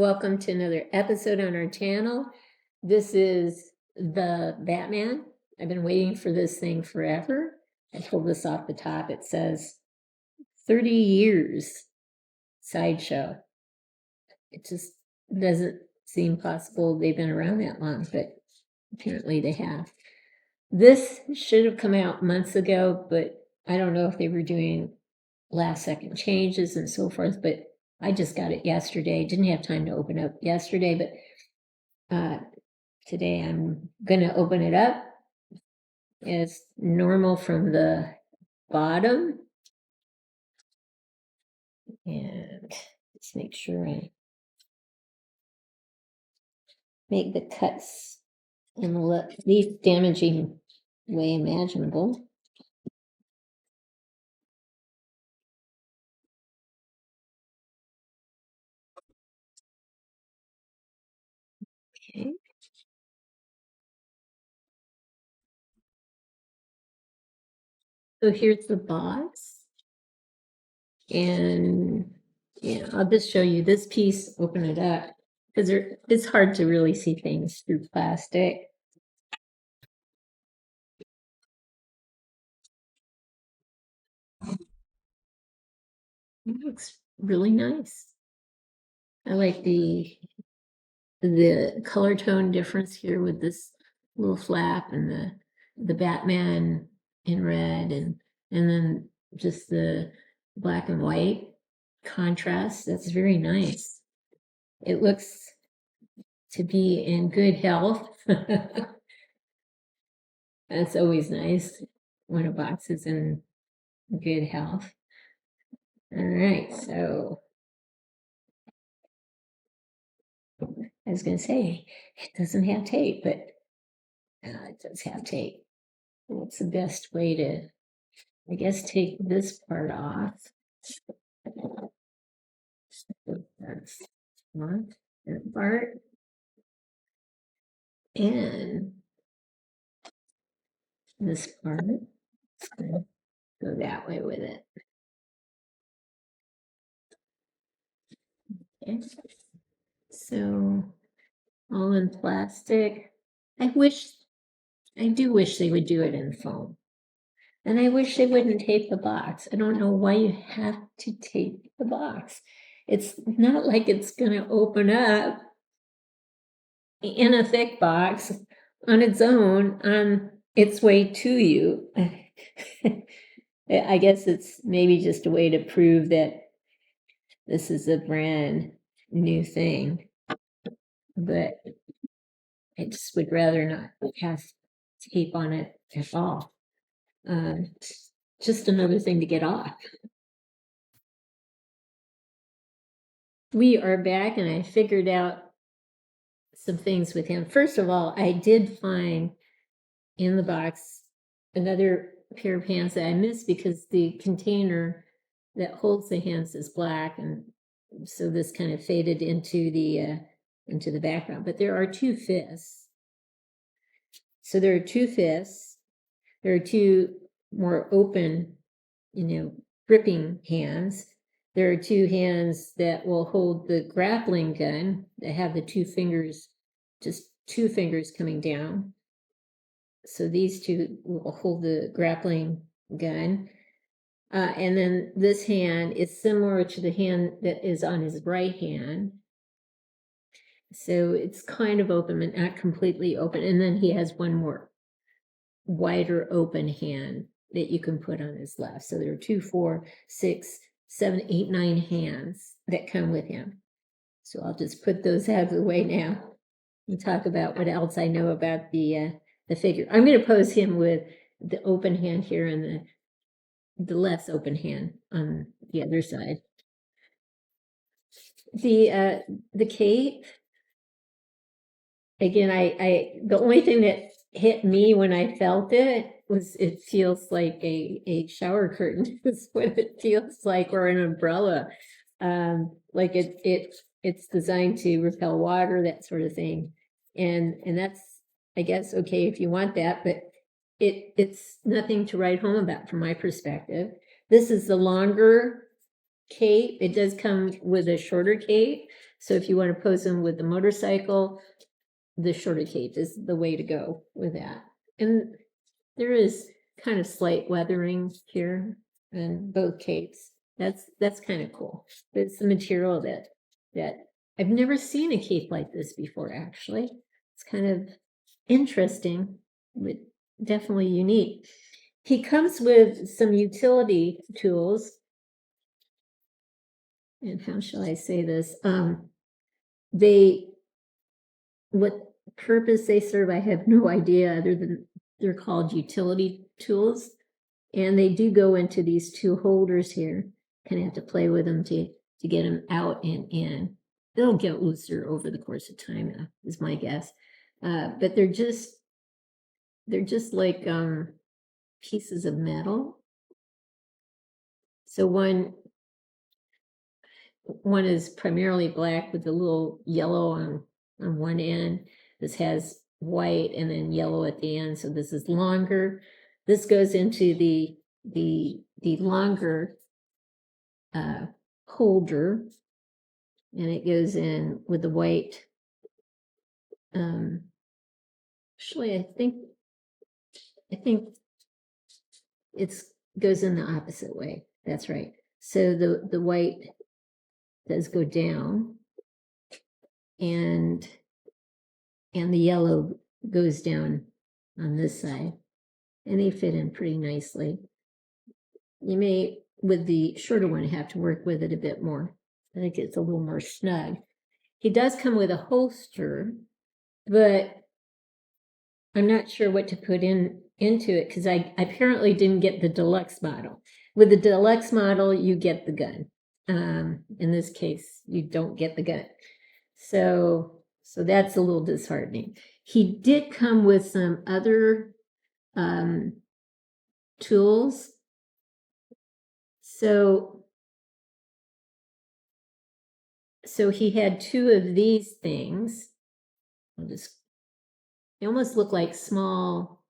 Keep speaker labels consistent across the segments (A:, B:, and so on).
A: Welcome to another episode on our channel. This is the Batman. I've been waiting for this thing forever. I pulled this off the top. It says 30 years sideshow. It just doesn't seem possible they've been around that long, but apparently they have. This should have come out months ago, but I don't know if they were doing last second changes and so forth, but I just got it yesterday. Didn't have time to open up yesterday, but today I'm going to open it up as normal from the bottom. And let's make sure I make the cuts in the least damaging way imaginable. Okay. So here's the box. And yeah, I'll just show you this piece, open it up, because it's hard to really see things through plastic. It looks really nice. I like the color tone difference here with this little flap and the Batman in red and then just the black and white contrast. That's very nice. It looks to be in good health. That's always nice when a box is in good health. All right, so I was going to say it doesn't have tape, but it does have tape. What's the best way to, I guess, take this part off? That's one part. And this part, it's going to go that way with it. Okay. So all in plastic. I do wish they would do it in foam. And I wish they wouldn't tape the box. I don't know why you have to tape the box. It's not like it's going to open up in a thick box on its own on its way to you. I guess it's maybe just a way to prove that this is a brand new thing. But I just would rather not have tape on it at all. Just another thing to get off. We are back, and I figured out some things with him. First of all, I did find in the box another pair of hands that I missed because the container that holds the hands is black, and so this kind of faded into the background. But there are two fists. So there are two fists. There are two more open, gripping hands. There are two hands that will hold the grappling gun that have the two fingers, just two fingers coming down. So these two will hold the grappling gun. And then this hand is similar to the hand that is on his right hand. So it's kind of open, but not completely open. And then he has one more wider open hand that you can put on his left. So there are 2, 4, 6, 7, 8, 9 hands that come with him. So I'll just put those out of the way now and talk about what else I know about the figure. I'm going to pose him with the open hand here and the less open hand on the other side. The cape, again, the only thing that hit me when I felt it was it feels like a shower curtain is what it feels like, or an umbrella. Like it's designed to repel water, that sort of thing. And that's, I guess, okay if you want that, but it's nothing to write home about from my perspective. This is the longer cape. It does come with a shorter cape. So if you want to pose them with the motorcycle, the shorter cape is the way to go with that. And there is kind of slight weathering here in both capes. That's kind of cool. It's the material that I've never seen a cape like this before, actually. It's kind of interesting, but definitely unique. He comes with some utility tools. And how shall I say this? What purpose they serve, I have no idea, other than they're called utility tools. And they do go into these two holders here. Kind of have to play with them to get them out and in. They'll get looser over the course of time, is my guess. But they're just like pieces of metal. So one is primarily black with a little yellow on one end. This has white and then yellow at the end. So this is longer. This goes into the longer holder, and it goes in with the white. Actually, I think it goes in the opposite way. That's right. So the white does go down, and the yellow goes down on this side, and they fit in pretty nicely. You may, with the shorter one, have to work with it a bit more. I think it's a little more snug. He does come with a holster, but I'm not sure what to put into it because I apparently didn't get the deluxe model. With the deluxe model, you get the gun. In this case, you don't get the gun. So that's a little disheartening. He did come with some other tools. So he had two of these things. They almost look like small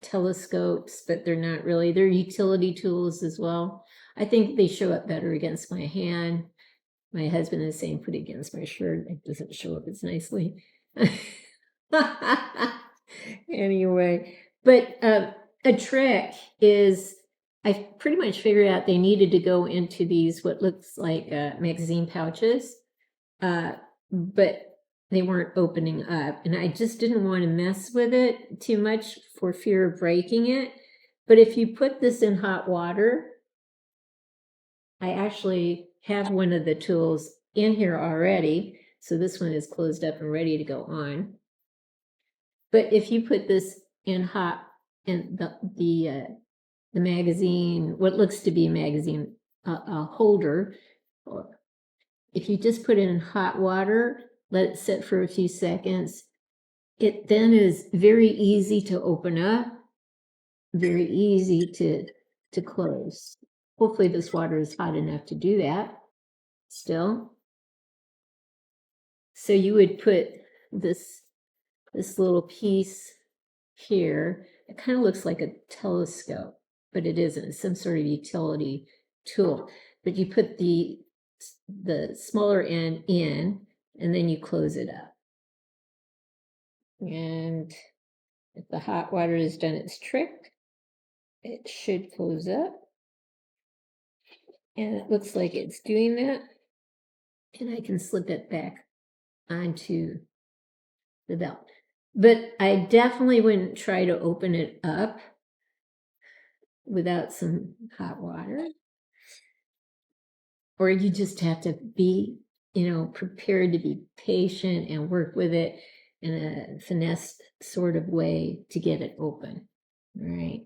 A: telescopes, but they're not really. They're utility tools as well. I think they show up better against my hand. My husband is saying put it against my shirt. It doesn't show up as nicely. Anyway, but a trick is I pretty much figured out they needed to go into these what looks like magazine pouches, but they weren't opening up, and I just didn't want to mess with it too much for fear of breaking it. But if you put this in hot water, I actually have one of the tools in here already, so this one is closed up and ready to go on. But if you put this in the magazine, what looks to be a magazine holder, if you just put it in hot water, let it sit for a few seconds, it then is very easy to open up, very easy to close. Hopefully this water is hot enough to do that still. So you would put this little piece here. It kind of looks like a telescope, but it isn't. It's some sort of utility tool. But you put the smaller end in, and then you close it up. And if the hot water has done its trick, it should close up. And it looks like it's doing that. And I can slip it back onto the belt. But I definitely wouldn't try to open it up without some hot water. Or you just have to be, prepared to be patient and work with it in a finesse sort of way to get it open. All right.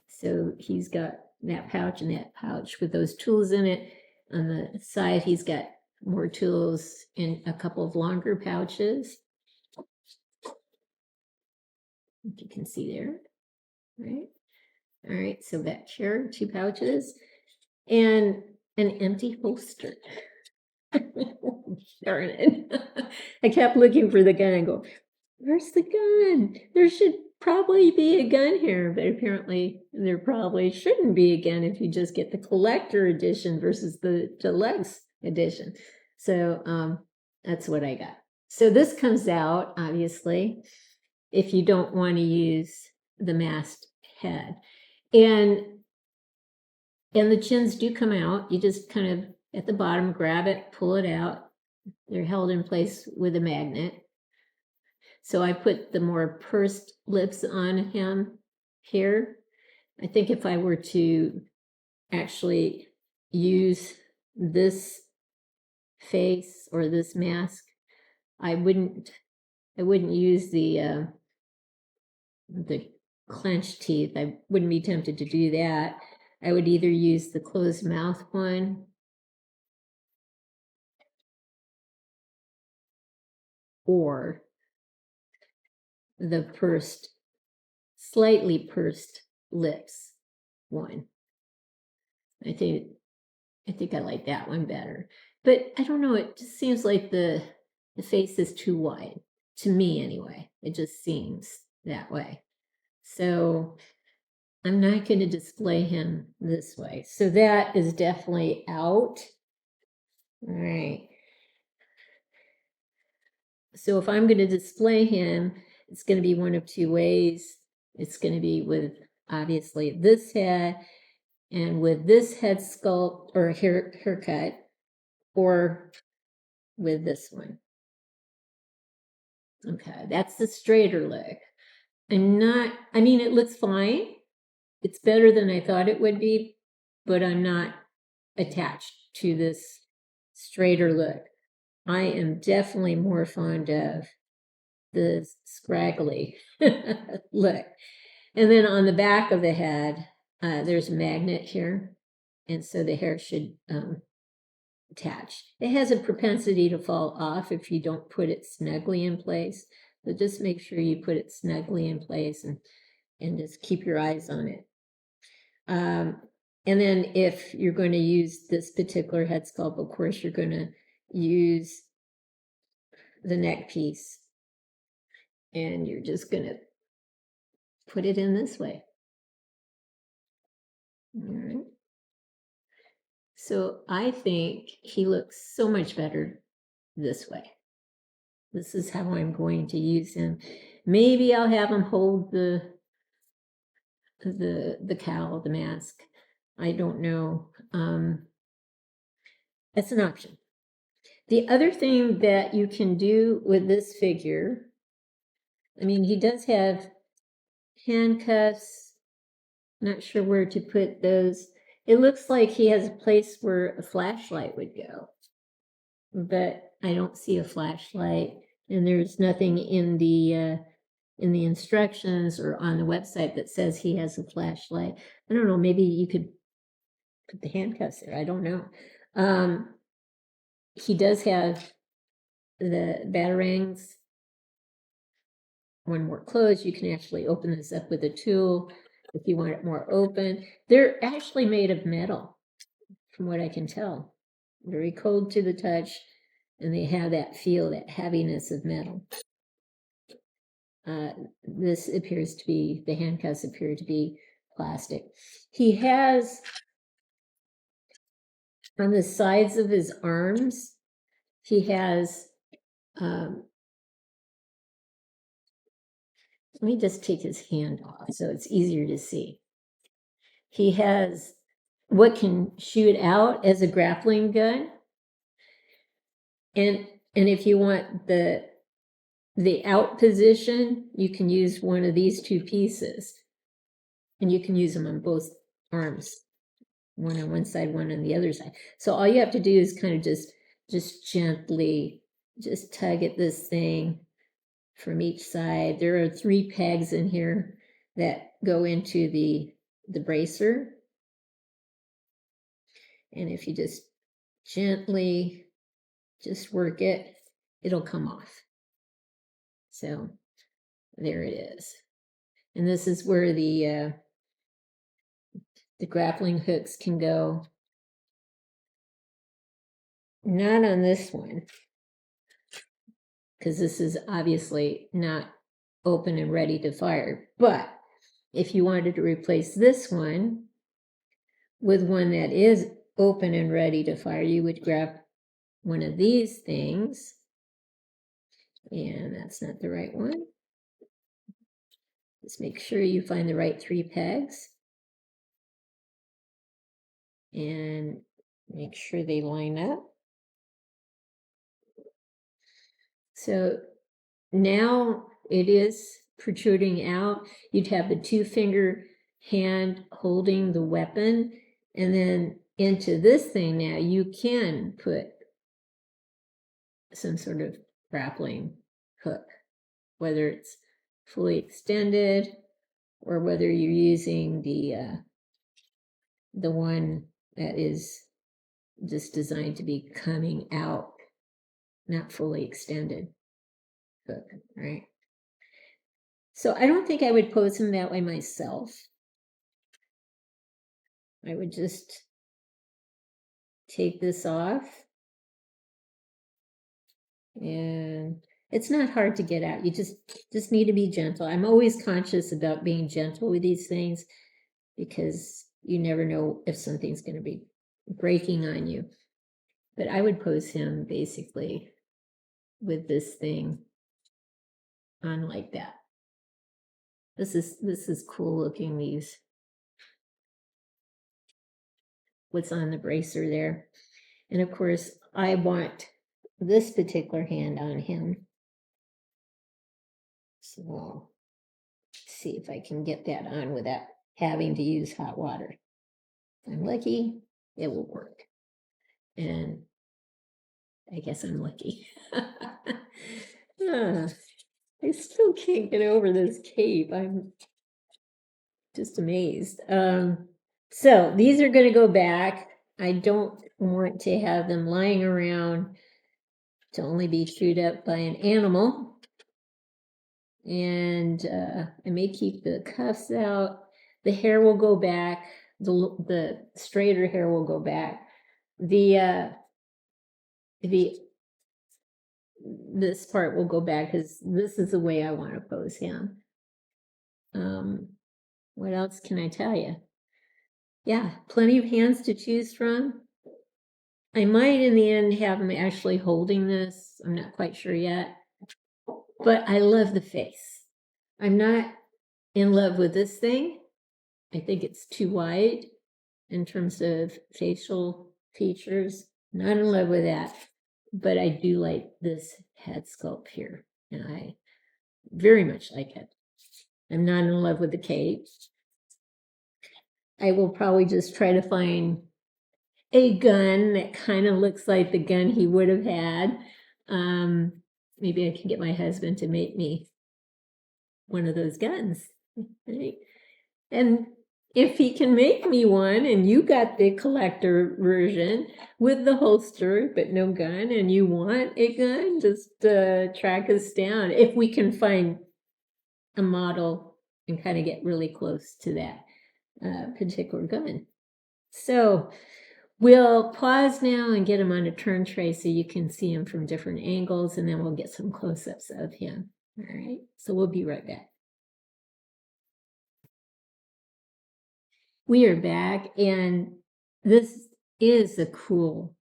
A: So he's got that pouch and that pouch with those tools in it. On the side, he's got more tools in a couple of longer pouches. If you can see there, right? All right, so back here, 2 pouches and an empty holster. Darn it. I kept looking for the gun and go, where's the gun? There should probably be a gun here, but apparently there probably shouldn't be a gun if you just get the collector edition versus the deluxe edition. So That's what I got. So this comes out, obviously, if you don't want to use the masked head. And the chins do come out. You just kind of, at the bottom, grab it, pull it out. They're held in place with a magnet. So I put the more pursed lips on him here. I think if I were to actually use this face or this mask, I wouldn't use the clenched teeth. I wouldn't be tempted to do that. I would either use the closed mouth one or the pursed, slightly pursed lips one. I think I like that one better. But I don't know, it just seems like the face is too wide, to me anyway. It just seems that way. So I'm not going to display him this way. So that is definitely out. All right. So if I'm going to display him, it's going to be one of two ways. It's going to be with, obviously, this head and with this head sculpt or haircut, or with this one. Okay, that's the straighter look. I mean, it looks fine. It's better than I thought it would be, but I'm not attached to this straighter look. I am definitely more fond of the scraggly look. And then on the back of the head, there's a magnet here, and so the hair should attach. It has a propensity to fall off if you don't put it snugly in place. So just make sure you put it snugly in place and just keep your eyes on it. And then if you're going to use this particular head sculpt, of course, you're going to use the neck piece. And you're just going to put it in this way. All right. So I think he looks so much better this way. This is how I'm going to use him. Maybe I'll have him hold the cowl, the mask. I don't know. That's an option. The other thing that you can do with this figure, I mean, he does have handcuffs. Not sure where to put those. It looks like he has a place where a flashlight would go, but I don't see a flashlight, and there's nothing in the instructions or on the website that says he has a flashlight. I don't know, maybe you could put the handcuffs there. I don't know. He does have the batarangs. When more closed, you can actually open this up with a tool if you want it more open. They're actually made of metal, from what I can tell. Very cold to the touch, and they have that feel, that heaviness of metal. This appears to be, the handcuffs appear to be plastic. He has, on the sides of his arms, he has, let me just take his hand off so it's easier to see. He has what can shoot out as a grappling gun. And if you want the out position, you can use one of these two pieces. And you can use them on both arms. One on one side, one on the other side. So all you have to do is kind of just gently just tug at this thing from each side. There are 3 pegs in here that go into the bracer. And if you just gently just work it, it'll come off. So there it is. And this is where the grappling hooks can go. Not on this one, because this is obviously not open and ready to fire. But if you wanted to replace this one with one that is open and ready to fire, you would grab one of these things And that's not the right one. Just make sure you find the right 3 pegs. And make sure they line up. So now it is protruding out. You'd have the 2-finger hand holding the weapon, and then into this thing now you can put some sort of grappling hook, whether it's fully extended or whether you're using the one that is just designed to be coming out, not fully extended hook, right? So I don't think I would pose him that way myself. I would just take this off, and it's not hard to get out. You just need to be gentle. I'm always conscious about being gentle with these things because you never know if something's going to be breaking on you. But I would pose him basically with this thing on like that. This is cool looking, these, what's on the bracer there. And of course, I want this particular hand on him. So I'll see if I can get that on without having to use hot water. If I'm lucky, it will work. And I guess I'm lucky. I still can't get over this cape. I'm just amazed. So these are going to go back. I don't want to have them lying around to only be chewed up by an animal. And I may keep the cuffs out. The hair will go back. The straighter hair will go back. This part will go back because this is the way I want to pose him. What else can I tell you? Yeah, plenty of hands to choose from. I might in the end have him actually holding this. I'm not quite sure yet. But I love the face. I'm not in love with this thing. I think it's too wide in terms of facial features. Not in love with that. But I do like this head sculpt here. And I very much like it. I'm not in love with the cape. I will probably just try to find a gun that kind of looks like the gun he would have had. Maybe I can get my husband to make me one of those guns. Right? And if he can make me one, and you got the collector version with the holster but no gun, and you want a gun, just track us down if we can find a model and kind of get really close to that particular gun. So we'll pause now and get him on a turn tray so you can see him from different angles, and then we'll get some close-ups of him. All right, so we'll be right back. We are back, and this is a cool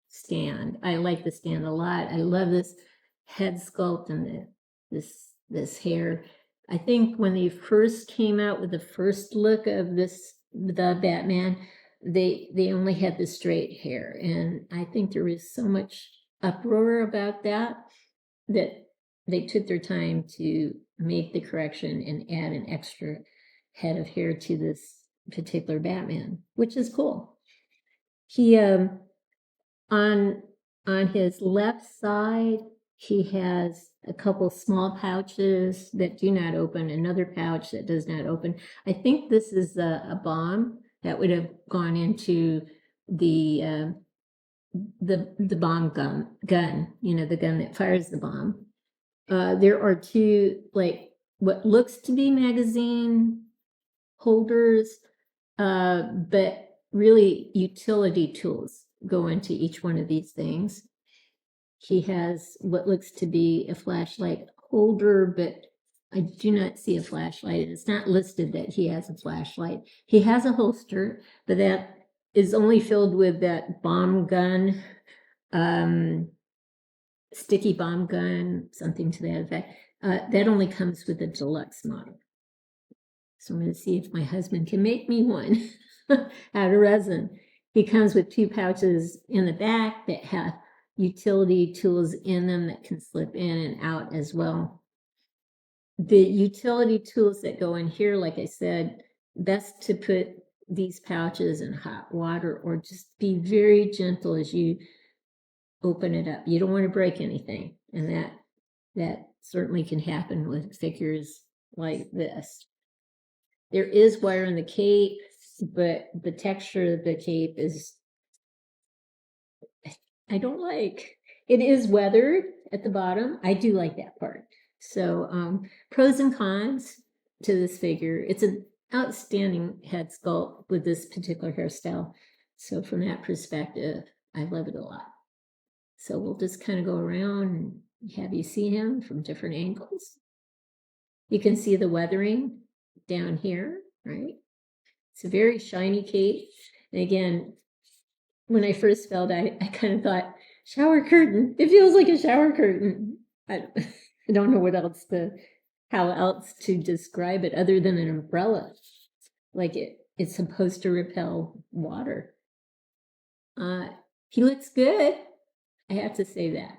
A: stand. I like the stand a lot. I love this head sculpt and this hair. I think when they first came out with the first look of the Batman, they only had the straight hair, and I think there was so much uproar about that they took their time to make the correction and add an extra head of hair to this particular Batman, which is cool. He on his left side, he has a couple small pouches that do not open, another pouch that does not open. I think this is a bomb that would have gone into the bomb gun, you know, the gun that fires the bomb. There are two, like, what looks to be magazine holders, but really utility tools go into each one of these things. He has what looks to be a flashlight holder, but I do not see a flashlight. It's not listed that he has a flashlight. He has a holster, but that is only filled with that bomb gun sticky bomb gun, something to that effect. That only comes with a deluxe model. So I'm going to see if my husband can make me one out of resin. He comes with 2 pouches in the back that have utility tools in them that can slip in and out as well. The utility tools that go in here, like I said, best to put these pouches in hot water or just be very gentle as you open it up. You don't want to break anything, and that certainly can happen with figures like this. There is wire in the cape, but the texture of the cape is, I don't like. It is weathered at the bottom. I do like that part. So pros and cons to this figure. It's an outstanding head sculpt with this particular hairstyle. So from that perspective, I love it a lot. So we'll just kind of go around and have you see him from different angles. You can see the weathering down here, right? It's a very shiny cape. And again, when I first felt, I kind of thought, shower curtain. It feels like a shower curtain. I don't know what else how else to describe it other than an umbrella. Like it's supposed to repel water. He looks good. I have to say that.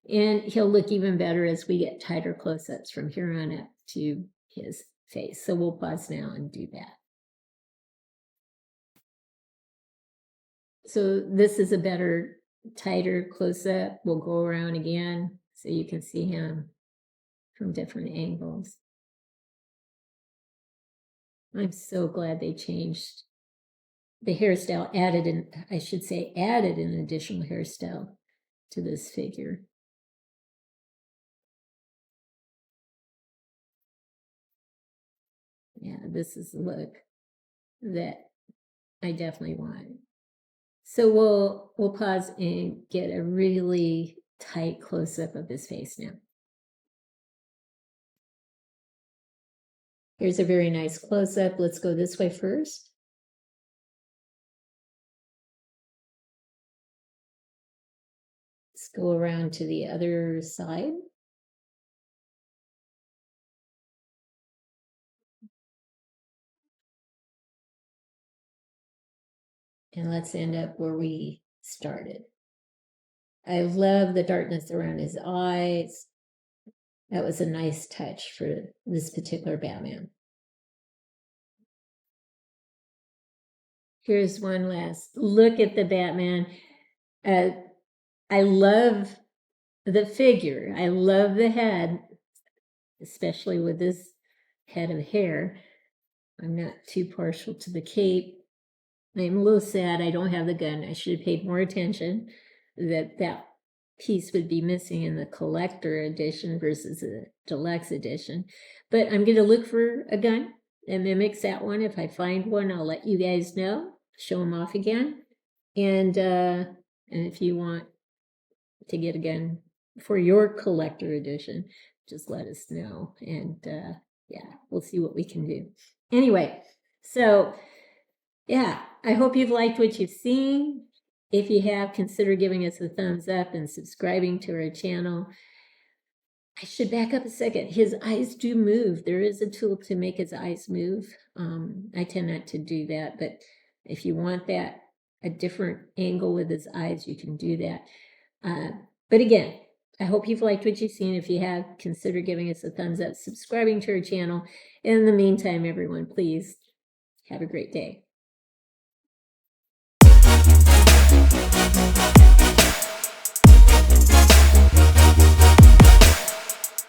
A: And he'll look even better as we get tighter close-ups from here on up to his face. So we'll pause now and do that. So this is a better, tighter close-up. We'll go around again so you can see him from different angles. I'm so glad they changed the hairstyle, added an additional hairstyle to this figure. Yeah, this is the look that I definitely want. So we'll pause and get a really tight close-up of his face now. Here's a very nice close-up. Let's go this way first. Let's go around to the other side. And let's end up where we started. I love the darkness around his eyes. That was a nice touch for this particular Batman. Here's one last look at the Batman. I love the figure. I love the head, especially with this head of hair. I'm not too partial to the cape. I'm a little sad I don't have the gun. I should have paid more attention that piece would be missing in the collector edition versus the deluxe edition. But I'm going to look for a gun that mimics that one. If I find one, I'll let you guys know, show them off again. And if you want to get a gun for your collector edition, just let us know. And yeah, we'll see what we can do. Anyway, so yeah, I hope you've liked what you've seen. If you have, consider giving us a thumbs up and subscribing to our channel. I should back up a second. His eyes do move. There is a tool to make his eyes move. I tend not to do that, but if you want that, a different angle with his eyes, you can do that. But again, I hope you've liked what you've seen. If you have, consider giving us a thumbs up, subscribing to our channel. In the meantime, everyone, please have a great day.